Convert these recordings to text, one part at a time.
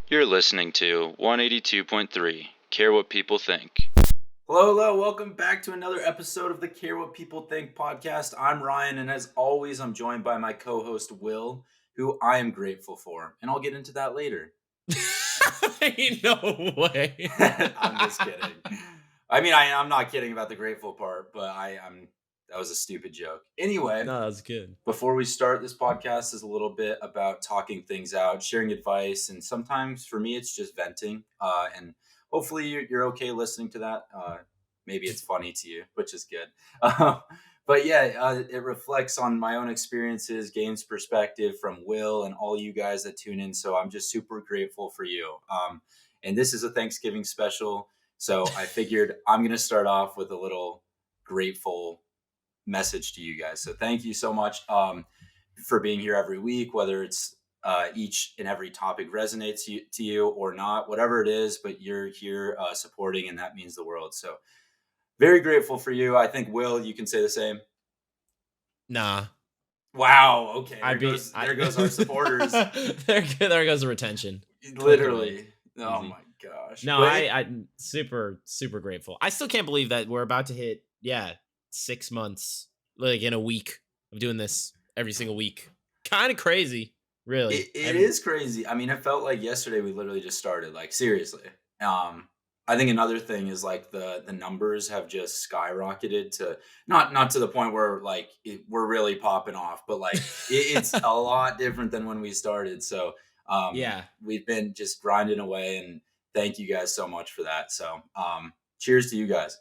You're listening to 182.3, Care What People Think. Hello, welcome back to another episode of the Care What People Think podcast. I'm Ryan, and as always, I'm joined by my co-host, Will, who I am grateful for, and I'll get into that later. No way. I'm just kidding. I mean, I'm not kidding about the grateful part, but that was a stupid joke. Anyway, No, that was good. Before we start, this podcast is a little bit about talking things out, sharing advice, and sometimes for me, it's just venting. And hopefully you're okay listening to that. Maybe it's funny to you, which is good. But yeah, it reflects on my own experiences, gains perspective from Will and all you guys that tune in. So I'm just super grateful for you. And this is a Thanksgiving special. So I figured I'm going to start off with a little grateful message to you guys. So thank you so much for being here every week, whether it's each and every topic resonates to you or not, whatever it is, but you're here supporting, and that means the world. So very grateful for you. I think, Will, you can say the same. Nah. Wow. Okay. There goes our supporters. There goes the retention. Literally. Oh my gosh. No, I'm super, super grateful. I still can't believe that we're about to hit, 6 months, like in a week of doing this every single week. Kind of crazy, really. It is crazy. I mean, it felt like yesterday we literally just started, like, seriously. I think another thing is like the numbers have just skyrocketed to not to the point where like we're really popping off, but like it's a lot different than when we started. So we've been just grinding away, and thank you guys so much for that. So cheers to you guys.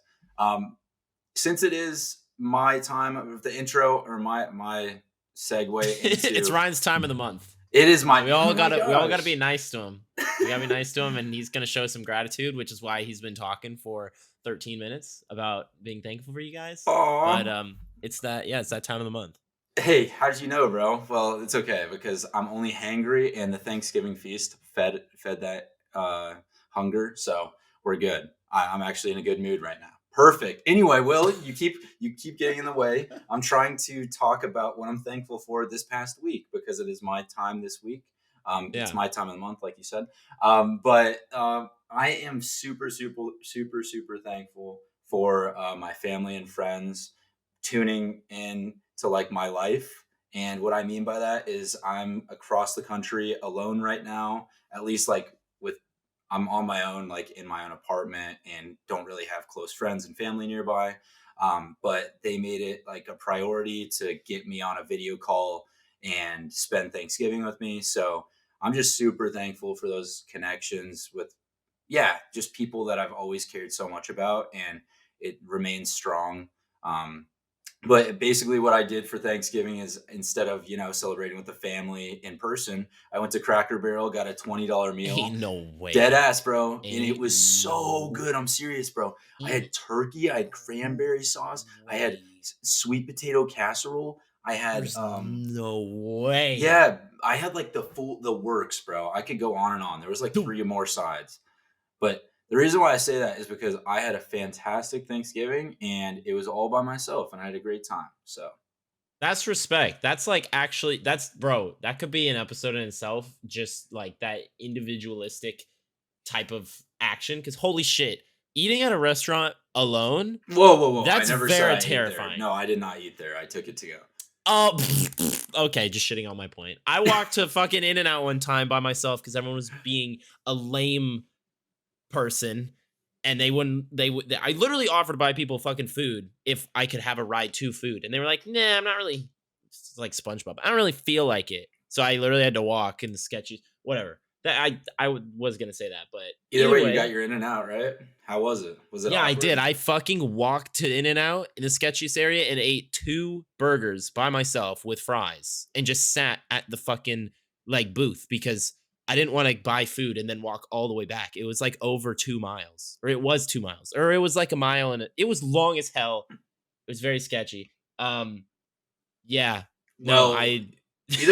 Since it is my time of the intro, or my segue into it's Ryan's time of the month. It is my. We all gotta be nice to him. We gotta be nice to him, and he's gonna show some gratitude, which is why he's been talking for 13 minutes about being thankful for you guys. Aww. But it's that time of the month. Hey, how did you know, bro? Well, it's okay because I'm only hangry, and the Thanksgiving feast fed that hunger, so we're good. I'm actually in a good mood right now. Perfect. Anyway, Will, you keep getting in the way. I'm trying to talk about what I'm thankful for this past week because it is my time this week. It's my time of the month, like you said. But I am super, super, super, super thankful for my family and friends tuning in to like my life. And what I mean by that is I'm across the country alone right now, at least like I'm on my own, like in my own apartment, and don't really have close friends and family nearby. But they made it like a priority to get me on a video call and spend Thanksgiving with me. So I'm just super thankful for those connections with, just people that I've always cared so much about, and it remains strong. But basically what I did for Thanksgiving is, instead of, celebrating with the family in person, I went to Cracker Barrel, got a $20 meal. Ain't no way. Dead ass, bro. And it was so good. I'm serious, bro. I had turkey. I had cranberry sauce. I had sweet potato casserole. I had no way. Yeah, I had like the works, bro. I could go on and on. There was like 3 more sides. But the reason why I say that is because I had a fantastic Thanksgiving, and it was all by myself, and I had a great time. So that's respect. That's like, actually, bro, that could be an episode in itself, just like that individualistic type of action. Because holy shit, eating at a restaurant alone. Whoa. That's I never very said terrifying. No, I did not eat there. I took it to go. Oh, okay, just shitting on my point. I walked to fucking In-N-Out one time by myself because everyone was being a lame person, and I literally offered to buy people fucking food if I could have a ride to food, and they were like, nah, I'm not really, it's like SpongeBob, I don't really feel like it. So I literally had to walk in the sketchy, whatever. That I was gonna say that, but either way, you got your In-N-Out, right? How was it? Was it yeah, awkward? I did. I fucking walked to In-N-Out in the sketchiest area and ate 2 burgers by myself with fries, and just sat at the fucking like booth because I didn't want to buy food and then walk all the way back. It was like over 2 miles, or it was 2 miles, or it was like a mile, and it was long as hell. It was very sketchy. Either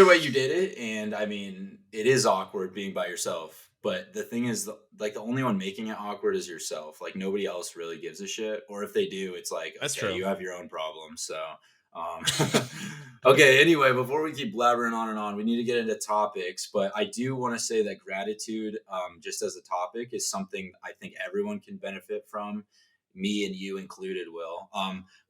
way, you did it, and I mean, it is awkward being by yourself. But the thing is, like, the only one making it awkward is yourself. Like, nobody else really gives a shit, or if they do, it's like, That's okay, true. you have your own problems. So Um, okay, anyway, before we keep blabbering on and on, we need to get into topics. But I do want to say that gratitude, just as a topic, is something I think everyone can benefit from, me and you included, Will.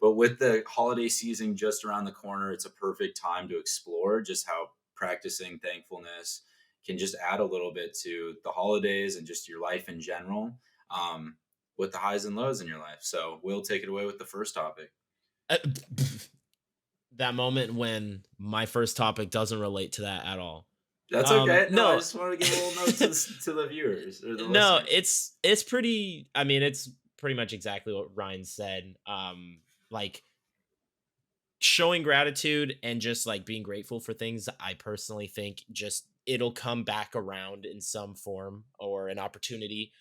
But with the holiday season just around the corner, it's a perfect time to explore just how practicing thankfulness can just add a little bit to the holidays and just your life in general, um, with the highs and lows in your life. So we'll take it away with the first topic. Uh, that moment when my first topic doesn't relate to that at all. That's okay. No, I No, just want to give a little note to the viewers or the no, listeners. it's pretty. I mean, it's pretty much exactly what Ryan said. Like showing gratitude and just like being grateful for things, I personally think just it'll come back around in some form or an opportunity,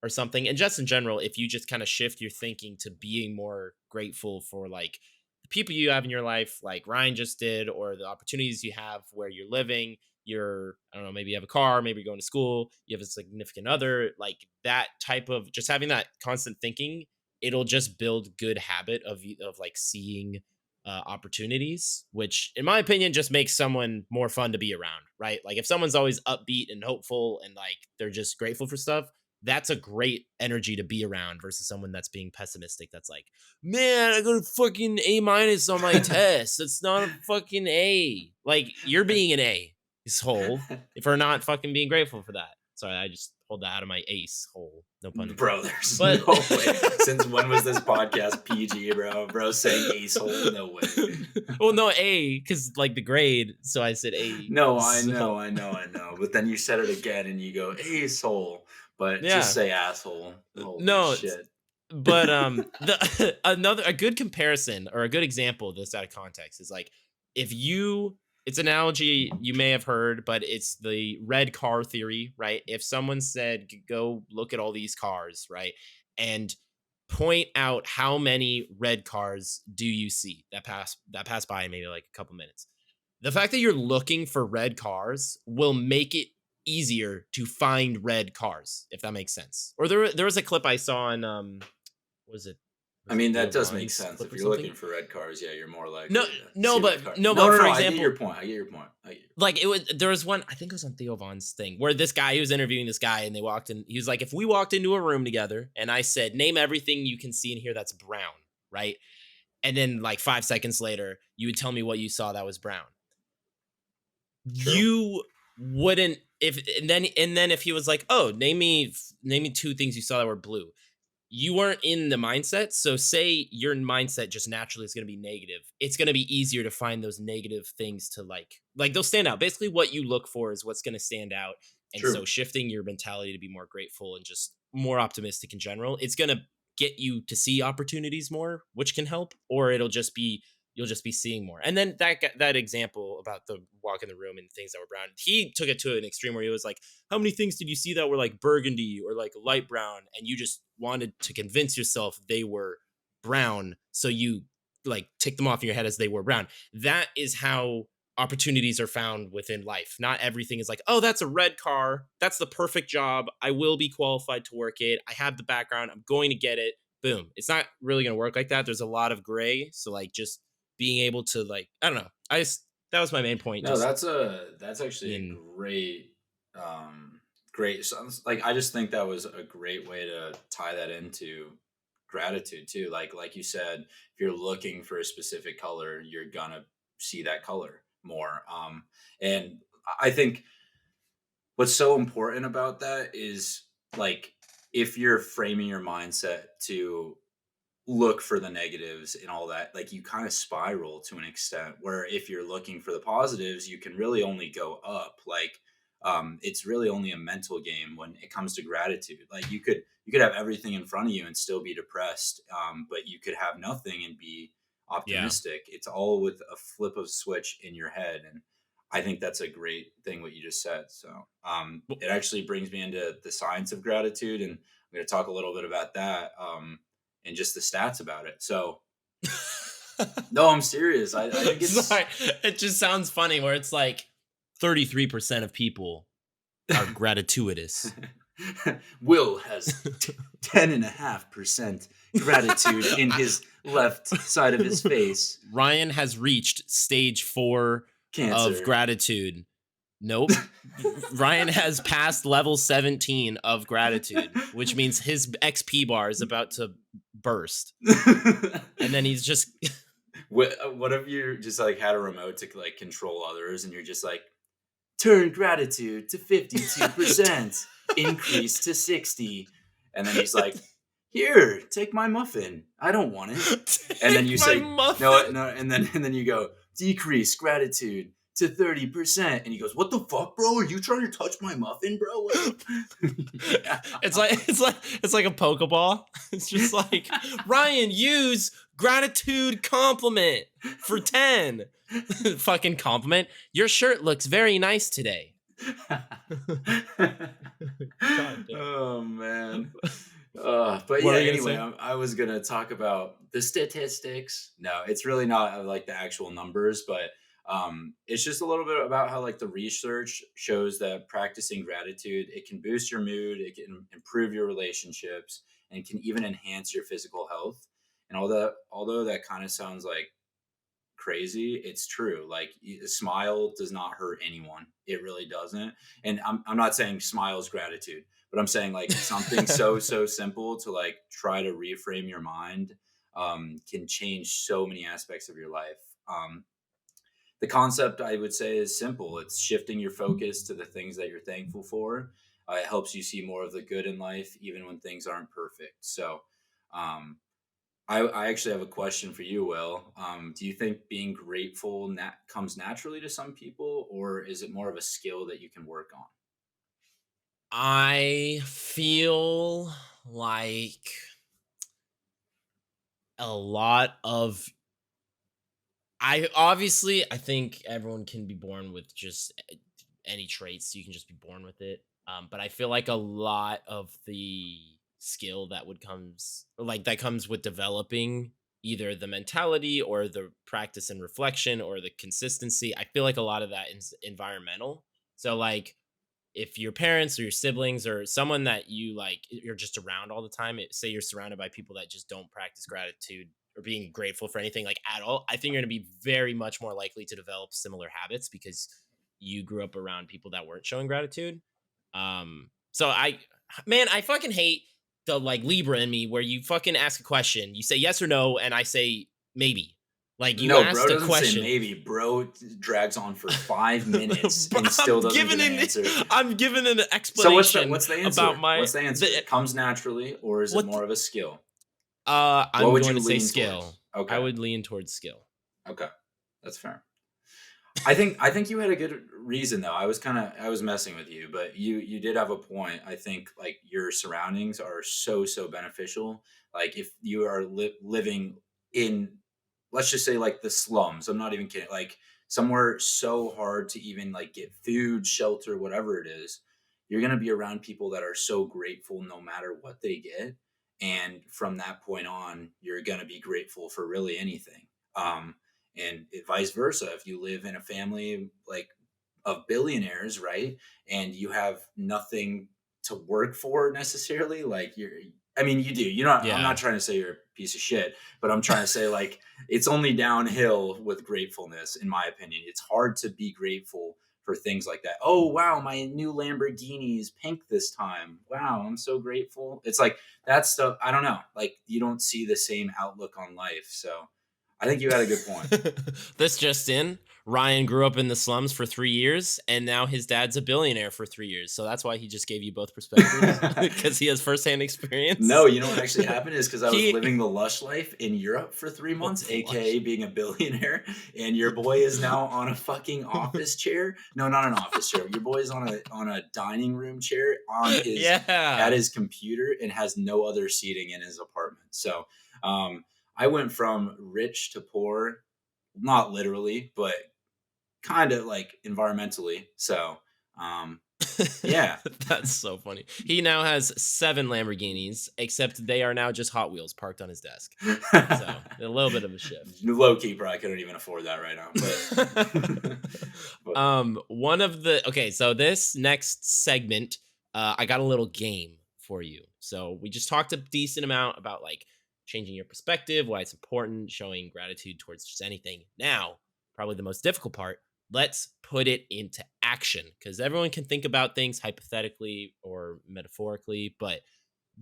or something. And just in general, if you just kind of shift your thinking to being more grateful for like the people you have in your life, like Ryan just did, or the opportunities you have where you're living, you're, I don't know, maybe you have a car, maybe you're going to school, you have a significant other, like that type of just having that constant thinking, it'll just build good habit of like seeing opportunities, which in my opinion just makes someone more fun to be around, right? Like if someone's always upbeat and hopeful and like they're just grateful for stuff, that's a great energy to be around versus someone that's being pessimistic. That's like, man, I got a fucking A minus on my test. It's not a fucking A. Like you're being an A this whole if we're not fucking being grateful for that. Sorry, I just pulled that out of my ace hole. No pun Bro, intended. there's But no way. Since when was this podcast PG, bro? Bro saying asshole? No way. well, no, A, because like the grade, so I said A. No, I So, know, I know, I know. But then you said it again and you go asshole. But just yeah. say asshole. Holy No, shit. but the another a good comparison or a good example of this out of context is like if you it's an analogy you may have heard, but it's the red car theory, right? If someone said go look at all these cars, right? And point out how many red cars do you see that pass by in maybe like a couple minutes. The fact that you're looking for red cars will make it easier to find red cars, if that makes sense. Or there was a clip I saw on was it I was it mean, Theo that does make Von's sense. clip If or you're something? looking for red cars, yeah, you're more No, likely to no, see red but cars. no, No, but no, for no. I get your example, point. I get your point. like there was one, I think it was on Theo Von's thing where this guy, he was interviewing this guy and they walked in, he was like, if we walked into a room together and I said name everything you can see in here that's brown, right? And then like 5 seconds later you would tell me what you saw that was brown, True. you wouldn't, if and then if he was like, oh, name me two things you saw that were blue, you weren't in the mindset. So say your mindset just naturally is going to be negative. It's going to be easier to find those negative things to like they'll stand out. Basically what you look for is what's going to stand out. And so True. shifting your mentality to be more grateful and just more optimistic in general, it's going to get you to see opportunities more, which can help, or it'll just be you'll just be seeing more. And then that example about the walk in the room and things that were brown, he took it to an extreme where he was like, how many things did you see that were like burgundy or like light brown, and you just wanted to convince yourself they were brown, so you like tick them off in your head as they were brown. That is how opportunities are found within life. Not everything is like, oh, that's a red car, that's the perfect job, I will be qualified to work it, I have the background, I'm going to get it, boom. It's not really going to work like that. There's a lot of gray. So like just being able to like, I don't know, I just that was my main point. No, Just that's actually a in great. So, like, I just think that was a great way to tie that into gratitude too. Like you said, if you're looking for a specific color, you're gonna see that color more. And I think what's so important about that is, like, if you're framing your mindset to look for the negatives and all that, like, you kind of spiral to an extent where if you're looking for the positives, you can really only go up. Like, it's really only a mental game when it comes to gratitude. Like, you could have everything in front of you and still be depressed, but you could have nothing and be yeah. optimistic. It's all with a flip of switch in your head. And I think that's a great thing what you just said. So it actually brings me into the science of gratitude, and I'm going to talk a little bit about that. And just the stats about it. So, no, I'm serious. I think it's Sorry, it just sounds funny where it's like 33% of people are gratuitous. Will has 10.5% gratitude in his left side of his face. Ryan has reached stage 4 Cancer. of gratitude. Nope. Ryan has passed level 17 of gratitude, which means his XP bar is about to burst. And then he's just What if you just like had a remote to like control others, and you're just like, turn gratitude to 52%, increase to 60, and then he's like, here, take my muffin. I don't want it. And then you say no, and then you go, decrease gratitude to 30%, and he goes, what the fuck, bro? Are you trying to touch my muffin, bro? Yeah. It's like a Pokeball. It's just like, Ryan, use gratitude compliment for 10. Fucking compliment. Your shirt looks very nice today. Oh man. But yeah, anyway, I was gonna talk about the statistics. No, it's really not like the actual numbers, but it's just a little bit about how like the research shows that practicing gratitude, it can boost your mood, it can improve your relationships, and can even enhance your physical health. And although that kind of sounds like crazy, it's true. Like a smile does not hurt anyone. It really doesn't. And I'm not saying smile is gratitude, but I'm saying like something so simple to like try to reframe your mind can change so many aspects of your life. The concept, I would say, is simple. It's shifting your focus to the things that you're thankful for. It helps you see more of the good in life, even when things aren't perfect. So um, I actually have a question for you, Will. Do you think being grateful comes naturally to some people, or is it more of a skill that you can work on? I feel like a lot of I think everyone can be born with just any traits. You can just be born with it. But I feel like a lot of the skill that comes with developing either the mentality or the practice and reflection or the consistency. I feel like a lot of that is environmental. So like if your parents or your siblings or someone that you like you're just around all the time, say you're surrounded by people that just don't practice gratitude or being grateful for anything like at all, I think you're going to be very much more likely to develop similar habits because you grew up around people that weren't showing gratitude. So I fucking hate the like Libra in me where you fucking ask a question, you say yes or no, and I say maybe. Like you No, bro asked a doesn't say question. maybe. Bro drags on for 5 minutes Bro, and still doesn't give an answer. I'm giving an So explanation what's the answer? about my. What's the answer? It comes naturally, or is it What? more of a skill? What I'm would going you to say lean skill. towards? I Okay, would lean towards skill. okay, that's fair. I think you had a good reason though. I was messing with you, but you did have a point. I think like your surroundings are so beneficial. Like if you are living in, let's just say like the slums. I'm not even kidding. Like somewhere so hard to even like get food, shelter, whatever it is. You're gonna be around people that are so grateful no matter what they get, and from that point on, you're gonna be grateful for really anything. Um, and vice versa, if you live in a family like of billionaires, right, and you have nothing to work for necessarily, like I mean you do, I'm Yeah. not trying to say you're a piece of shit, but I'm trying to say like it's only downhill with gratefulness. In my opinion, it's hard to be grateful for things like that. Oh wow, my new Lamborghini is pink this time. Wow, I'm so grateful. It's like that stuff, I don't know, like you don't see the same outlook on life. So I think you had a good point. This just in. Ryan grew up in the slums for 3 years, and now his dad's a billionaire for 3 years. So that's why he just gave you both perspectives because he has firsthand experience. No, you know what actually happened is because I was He living the lush life in Europe for 3 months, oh, aka being a billionaire, and your boy is now on a fucking office chair. No, not an office chair. Your boy is on a dining room chair at yeah. his computer and has no other seating in his apartment. So I went from rich to poor, not literally, but kind of like environmentally. So yeah. That's so funny. He now has 7 Lamborghinis, except they are now just Hot Wheels parked on his desk. So a little bit of a shift. Low key, bro, I couldn't even afford that right now. But One of the okay, so this next segment I got a little game for you. So we just talked a decent amount about like changing your perspective, why it's important, showing gratitude towards just anything. Now, probably the most difficult part, let's put it into action because everyone can think about things hypothetically or metaphorically, but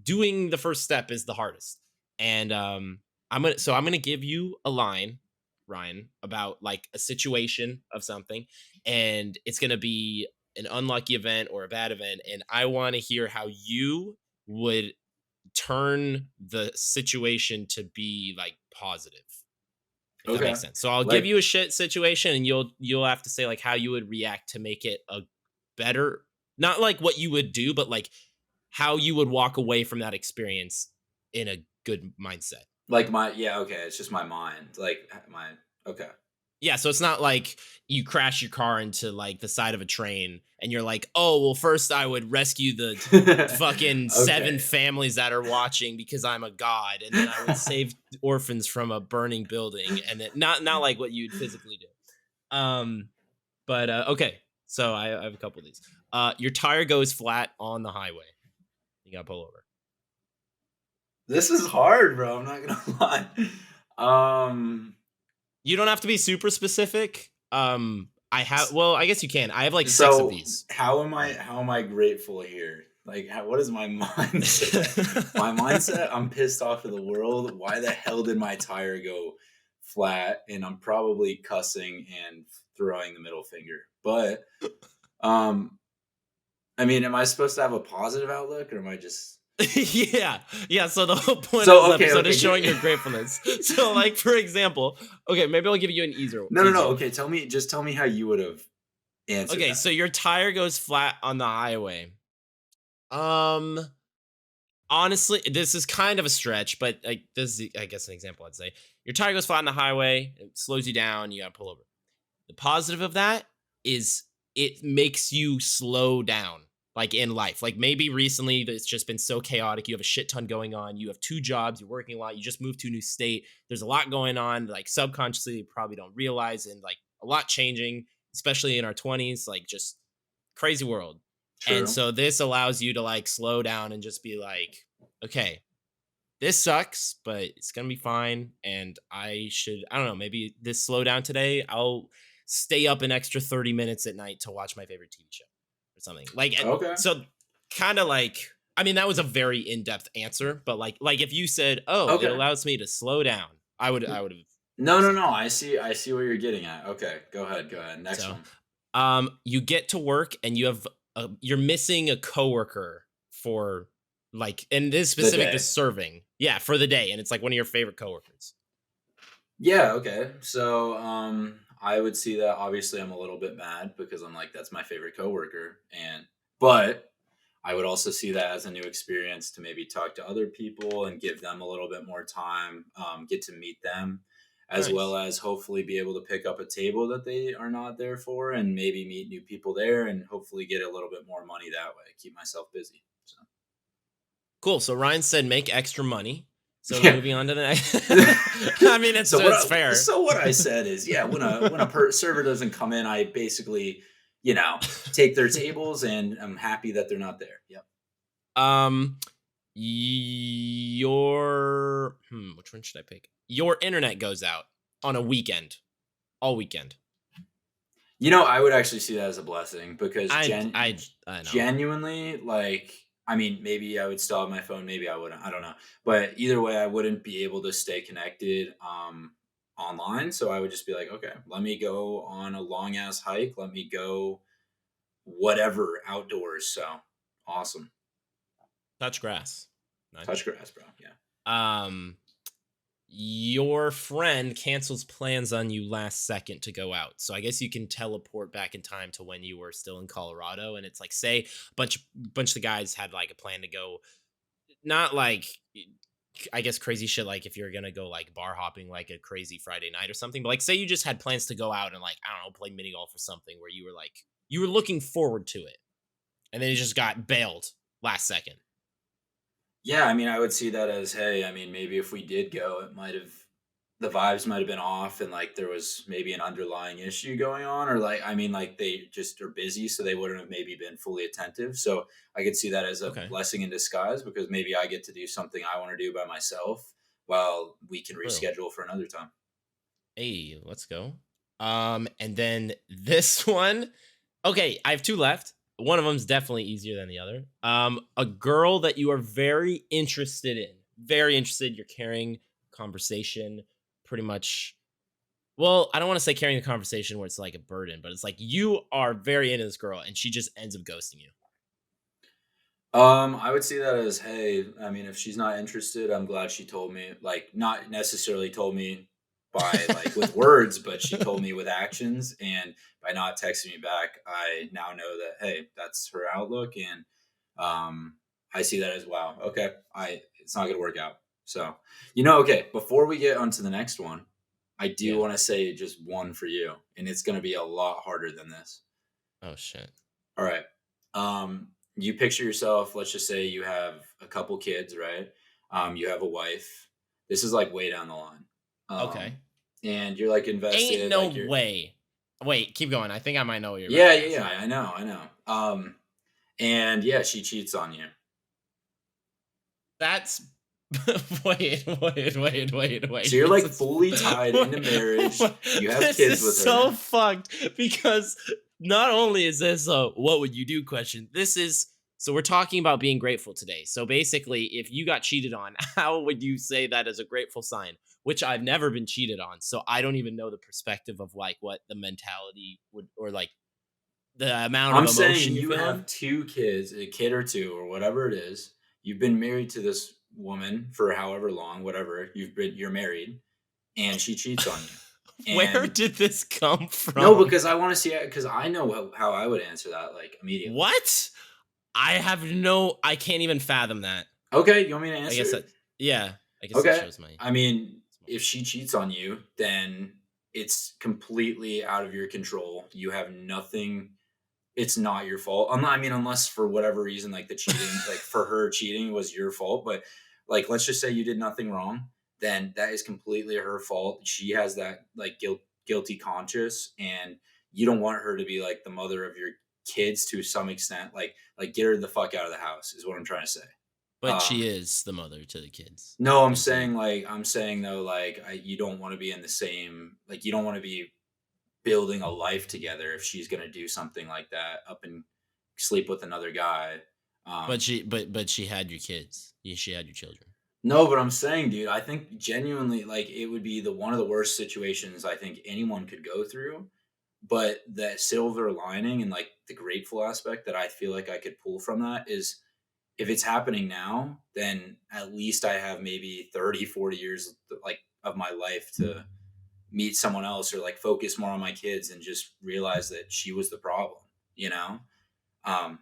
doing the first step is the hardest. And I'm gonna give you a line, Ryan, about like a situation of something, and it's gonna be an unlucky event or a bad event, and I want to hear how you would turn the situation to be like positive, if that Okay. makes sense. So I'll give Like you a shit situation, and you'll have to say like how you would react to make it a better, not like what you would do, but like how you would walk away from that experience in a good mindset. my yeah, okay, it's just my mind. Like my okay. Yeah, so it's not like you crash your car into like the side of a train and you're like, "Oh, well first I would rescue the fucking 7 Okay. families that are watching because I'm a god, and then I would save orphans from a burning building," and then not like what you'd physically do. But okay. So I have a couple of these. Your tire goes flat on the highway. You got to pull over. This is hard, bro. I'm not gonna lie. You don't have to be super specific. I have. Well, I guess you can. I have like 6 of So these. how am I grateful here? Like what is my mindset? My mindset, I'm pissed off at the world. Why the hell did my tire go flat? And I'm probably cussing and throwing the middle finger. But um I mean, am I supposed to have a positive outlook or am I just Yeah, yeah. So the whole point of So this okay, episode okay. is showing your gratefulness. So, like for example, okay, maybe I'll give you an easier. No. Easier one. Okay, tell me how you would have answered Okay, that. so your tire goes flat on the highway. Um, Honestly, this is kind of a stretch, but like this is, I guess, an example. I'd say your tire goes flat on the highway. It slows you down. You gotta pull over. The positive of that is it makes you slow down, like in life. Like maybe recently it's just been so chaotic. You have a shit ton going on. You have 2 jobs. You're working a lot. You just moved to a new state. There's a lot going on. Like subconsciously, you probably don't realize, and like a lot changing, especially in our 20s. Like just crazy world. And True. so this allows you to like slow down and just be like, okay, this sucks, but it's gonna be fine. And I don't know, maybe this slow down today, I'll stay up an extra 30 minutes at night to watch my favorite TV show or something. Like, Okay. so kind of like, I mean, that was a very in-depth answer, but like if you said, oh, it Okay. allows me to slow down, I would have No, no, said no. that. I see what you're getting at. Okay, go ahead. Go ahead. Next So, one. you get to work and you're missing a coworker for like, and this is The specific to day. serving, yeah, for the day, and it's like one of your favorite coworkers. Yeah, okay. So, I would see that obviously I'm a little bit mad because I'm like that's my favorite coworker but I would also see that as a new experience to maybe talk to other people and give them a little bit more time, get to meet them as well Nice. as hopefully be able to pick up a table that they are not there for and maybe meet new people there and hopefully get a little bit more money that way. Keep myself busy. So, Cool. So Ryan said make extra money. So yeah. moving on to the next. I mean, it's fair. So what I said is, yeah, when server doesn't come in, I basically, take their tables, and I'm happy that they're not there. Yep. um, which one should I pick? Your internet goes out on a weekend, all weekend. I would actually see that as a blessing because I know. genuinely, like, I mean, maybe I would still have my phone, maybe I wouldn't. I don't know, but either way, I wouldn't be able to stay connected online. So I would just be like, okay, let me go on a long ass hike. Let me go whatever outdoors. So awesome. Touch grass. Nice. Touch grass, bro. Yeah. Um, your friend cancels plans on you last second to go out. So I guess you can teleport back in time to when you were still in Colorado. And it's like, say, bunch of the guys had like a plan to go, not like I guess crazy shit like if you're gonna go like bar hopping like a crazy Friday night or something. But like say you just had plans to go out and like, I don't know, play mini golf or something where you were looking forward to it. And then you just got bailed last second. Yeah, I mean, I would see that as, hey, I mean, maybe if we did go, it might have. the vibes might have been off and like there was maybe an underlying issue going on, or like, I mean, like they just are busy, so they wouldn't have maybe been fully attentive. So I could see that as a Okay. blessing in disguise, because maybe I get to do something I want to do by myself while we can True. reschedule for another time. Hey, let's go. And then this one. Okay, I have two left. One of them's definitely easier than the other. A girl that you are very interested in. Very interested. You're carrying conversation pretty much. Well, I don't want to say carrying the conversation where it's like a burden, but it's like you are very into this girl and she just ends up ghosting you. I would see that as, hey, I mean, if she's not interested, I'm glad she told me. Like, not necessarily told me by like with words, but she told me with actions. And by not texting me back, I now know that, hey, that's her outlook, and I see that as, wow, okay, I it's not gonna work out. So, okay. Before we get onto the next one, I do Yeah. want to say just one for you, and it's gonna be a lot harder than this. Oh shit. All right. You picture yourself, let's just say you have a couple kids, right? You have a wife. This is like way down the line. Okay. And you're like Ain't invested, no like you're, way. Wait, keep going. I think I might know what you're about yeah, to yeah, ask. yeah, I know. And yeah, she cheats on you. That's wait. So you're This like is fully tied into marriage. You have this kids is with so her. fucked because not only is this a what would you do question, this is so we're talking about being grateful today. So basically, if you got cheated on, how would you say that as a grateful sign? Which I've never been cheated on, so I don't even know the perspective of like what the mentality would or like the amount of I'm saying emotion you're you feeling. have two kids, a kid or two, or whatever it is. You've been married to this woman for however long, whatever you're married, and she cheats on you. Where And did this come no, from? because I want to see it, because I know how I would answer that like immediately. What? I can't even fathom that. Okay, you want me to I answer guess it? that, yeah, I guess that Okay. shows my I mean, small if she cheats on you, then it's completely out of your control. You have nothing. It's not your fault. I mean, unless for whatever reason, like the cheating, like for her cheating was your fault. But like, let's just say you did nothing wrong, then that is completely her fault. She has that like guilty conscience, and you don't want her to be like the mother of your kids to some extent. Like get her the fuck out of the house is what I'm trying to say. but she Um, is the mother to the kids. no, Are you saying? I'm saying though, like you don't want to be in the same, like you don't want to be building a life together if she's gonna do something like that, up and sleep with another guy. But Um, she had your kids. She had your children. no, but I'm saying, dude, I think genuinely, like it would be the one of the worst situations I think anyone could go through. But that silver lining and like the grateful aspect that I feel like I could pull from that is, if it's happening now, then at least I have maybe 30, 40 years like of my life to meet someone else, or like focus more on my kids and just realize that she was the problem, you know? Um,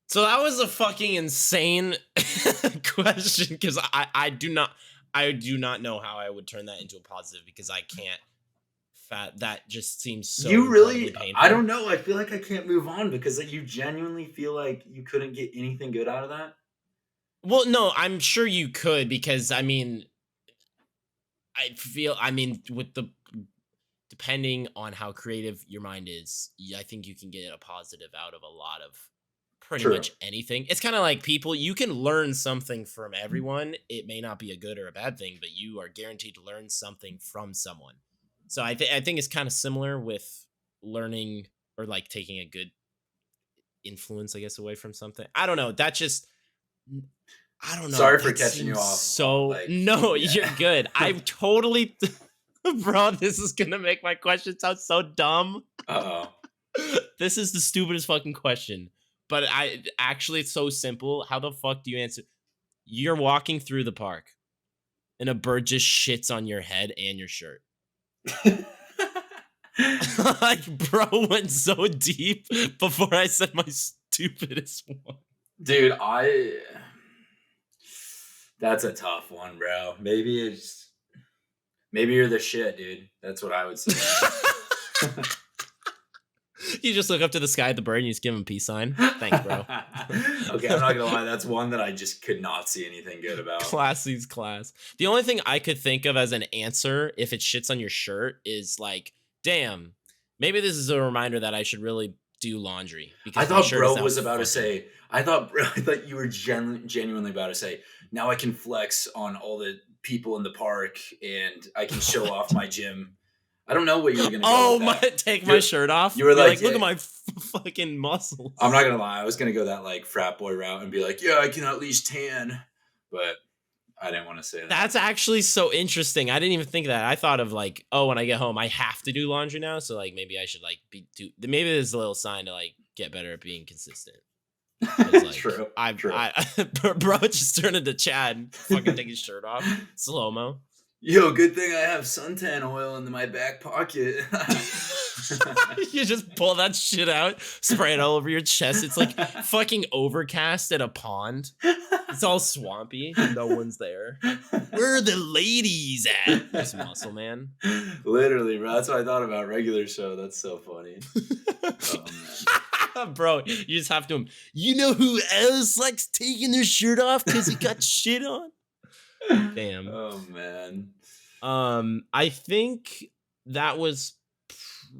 So that was a fucking insane question because I do not know how I would turn that into a positive because I can't fat that just seems so you incredibly really, I painful. don't know. I feel like I can't move on because like, you genuinely feel like you couldn't get anything good out of that. Well, no, I'm sure you could because I mean, I mean with the depending on how creative your mind is, I think you can get a positive out of a lot of pretty True. much anything. It's kind of like people, you can learn something from everyone. It may not be a good or a bad thing, but you are guaranteed to learn something from someone. So I think it's kind of similar with learning or like taking a good influence, I guess, away from something. I don't know. That just I don't know. Sorry for That catching you seems off. so Like, no, you're yeah. good. I totally bro, this is gonna make my question sound so dumb. Uh-oh. This is the stupidest fucking question. But I actually it's so simple. How the fuck do you answer? You're walking through the park and a bird just shits on your head and your shirt. Like, bro went so deep before I said my stupidest one. Dude, that's a tough one, bro. Maybe you're the shit, dude. That's what I would say. You just look up to the sky at the bird and you just give him a peace sign. Thanks, bro. Okay, I'm not gonna lie. That's one that I just could not see anything good about. Classy's class. The only thing I could think of as an answer if it shits on your shirt is like, damn, maybe this is a reminder that I should really do laundry I because my thought shirt is bro now was about to fucking. say. I thought you were genuinely about to say. Now I can flex on all the people in the park, and I can show off my gym. I don't know where you were gonna go with Oh my! that. Take my You're, shirt off. you were Be like, like, look yeah, at my fucking I'm muscles. not gonna lie. I was gonna go that like frat boy route and be like, yeah, I can at least tan, but I didn't want to say that. That's actually so interesting. I didn't even think of that. I thought of like, oh, when I get home, I have to do laundry now. So like, maybe I should like maybe there's a little sign to like get better at being consistent. 'Cause, like, True. bro just turned into Chad, and fucking take his shirt off, slow mo. Yo, good thing I have suntan oil in my back pocket. You just pull that shit out, spray it all over your chest. It's like fucking overcast at a pond. It's all swampy. No one's there. Where are the ladies at? Just muscle man. Literally, bro. That's what I thought about regular show. That's so funny. Oh, man. Bro, you just have to. You know who else likes taking their shirt off because he got shit on? Damn. Oh man. I think that was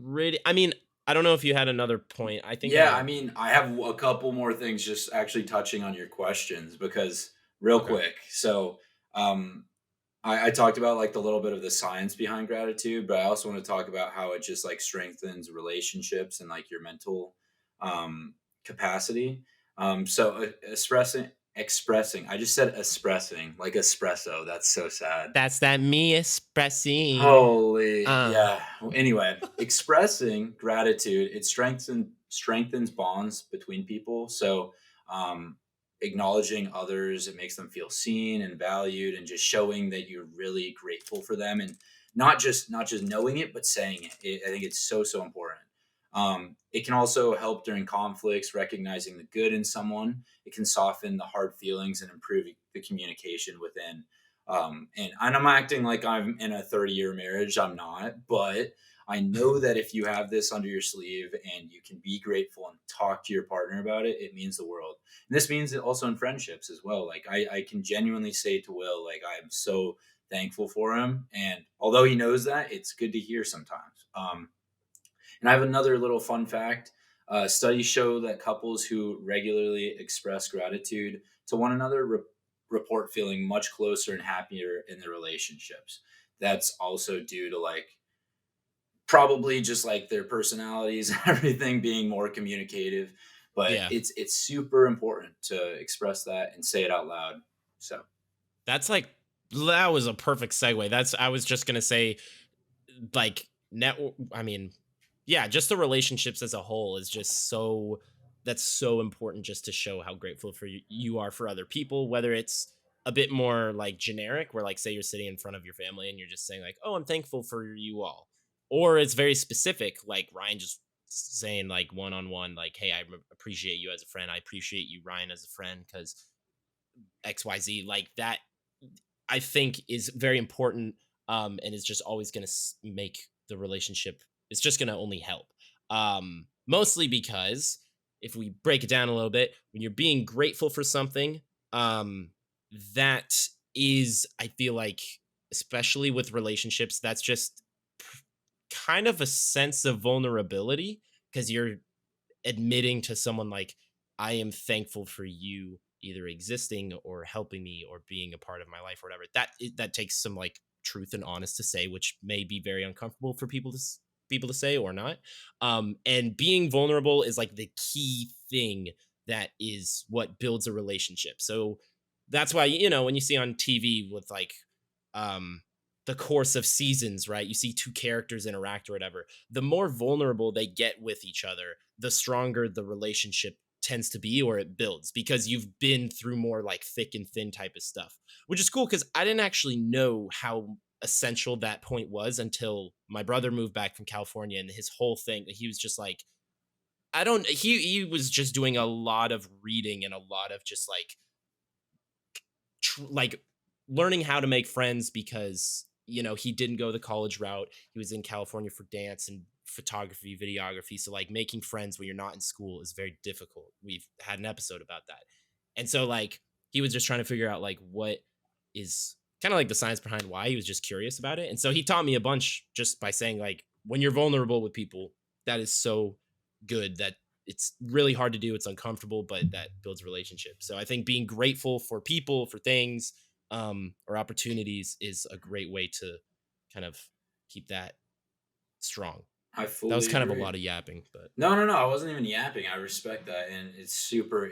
pretty. I mean, I don't know if you had another point. I think. Yeah, I mean, I have a couple more things just actually touching on your questions because real Okay. quick. So, I talked about like the little bit of the science behind gratitude, but I also want to talk about how it just like strengthens relationships and like your mental capacity. So expressing. I just said expressing like espresso. That's so sad. That's that me expressing. Holy, Uh. yeah. Well, anyway, expressing gratitude, it strengthens bonds between people. So, um, acknowledging others, it makes them feel seen and valued, and just showing that you're really grateful for them, and not just knowing it, but saying it. I think it's so important. It can also help during conflicts, recognizing the good in someone. It can soften the hard feelings and improve the communication within. And I'm acting like I'm in a 30-year marriage. I'm not, but I know that if you have this under your sleeve and you can be grateful and talk to your partner about it, it means the world. And this means it also in friendships as well. Like I can genuinely say to Will, like I am so thankful for him. And although he knows that, it's good to hear sometimes. And I have another little fun fact. Studies show that couples who regularly express gratitude to one another report feeling much closer and happier in their relationships. That's also due to like probably just like their personalities and everything being more communicative. But Yeah. it's super important to express that and say it out loud. So That's like that was a perfect segue. I was just gonna say like I mean, yeah, just the relationships as a whole is just so that's so important just to show how grateful for you are for other people, whether it's a bit more like generic where like say you're sitting in front of your family and you're just saying like, "Oh, I'm thankful for you all." Or it's very specific like Ryan just saying like one on one like, "Hey, appreciate you as a friend. I appreciate you Ryan as a friend cuz XYZ." Like that I think is very important and is just always going to make the relationship it's just going to only help. Mostly because if we break it down a little bit, when you're being grateful for something, um that is I feel like especially with relationships that's just kind of a sense of vulnerability because you're admitting to someone like I am thankful for you either existing or helping me or being a part of my life or whatever. That takes some like truth and honest to say, which may be very uncomfortable for people to say or not. And being vulnerable is like the key thing that is what builds a relationship. So that's why when you see on TV with like um the course of seasons, right? You see two characters interact or whatever. The more vulnerable they get with each other, the stronger the relationship tends to be or it builds because you've been through more like thick and thin type of stuff, which is cool because I didn't actually know how essential that point was until my brother moved back from California and his whole thing. He was just like, I don't, he was just doing a lot of reading and a lot of just like learning how to make friends because he didn't go the college route. He was in California for dance and photography, videography. So like making friends when you're not in school is very difficult. We've had an episode about that. And so like he was just trying to figure out like what is kind of like the science behind why. He was just curious about it. And so he taught me a bunch just by saying like when you're vulnerable with people, that is so good that it's really hard to do. It's uncomfortable, but that builds relationships. So I think being grateful for people, for things, or opportunities is a great way to kind of keep that strong. I fully That was kind agree. of a lot of yapping, but No, I wasn't even yapping. I respect that, and it's super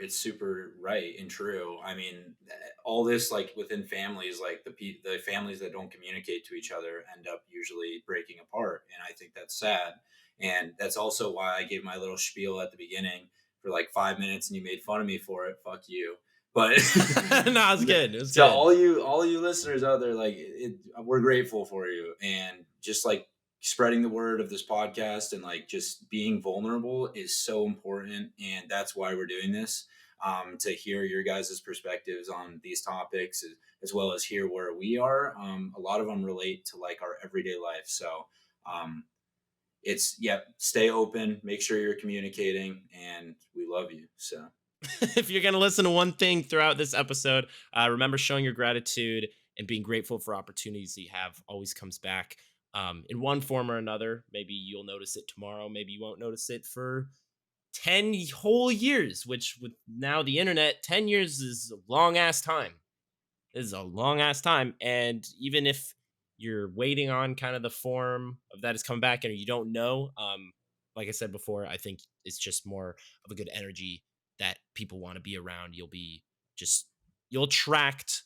right and true. I mean, all this like within families, like the families that don't communicate to each other end up usually breaking apart, and I think that's sad. And that's also why I gave my little spiel at the beginning for like 5 minutes, and you made fun of me for it. Fuck you. But no, it's good. It was so good. all you listeners out there, like we're grateful for you, and just like spreading the word of this podcast and like just being vulnerable is so important, and that's why we're doing this, to hear your guys' perspectives on these topics, as well as hear where we are. A lot of them relate to like our everyday life, so it's stay open, make sure you're communicating, and we love you. So if you're going to listen to one thing throughout this episode, remember showing your gratitude and being grateful for opportunities that you have always comes back in one form or another. Maybe you'll notice it tomorrow. Maybe you won't notice it for 10 whole years, which with now the internet, 10 years is a long ass time. This is a long ass time. And even if you're waiting on kind of the form of that is coming back and you don't know, like I said before, I think it's just more of a good energy that people want to be around. You'll attract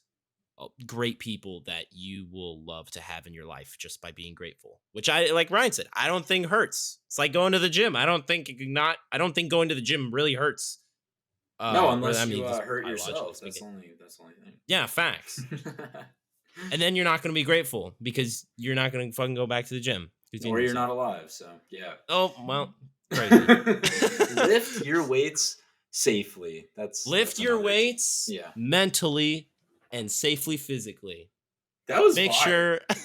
great people that you will love to have in your life just by being grateful, which I, like Ryan said, I don't think hurts. It's like going to the gym. I don't think going to the gym really hurts. no, unless I mean, you this is hurt biologically yourself. speaking. That's the only thing. Yeah, facts. And then you're not going to be grateful because you're not going to fucking go back to the gym. Or you're not alive. So yeah. Oh well, crazy. Lift your weights safely. Lift your weights, Yeah. mentally and safely physically. That was Make fire. sure.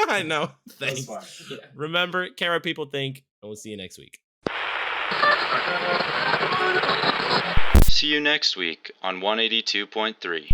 I know. That was Thanks. fire. Yeah. Remember, care what people think, and we'll see you next week. See you next week on 182.3.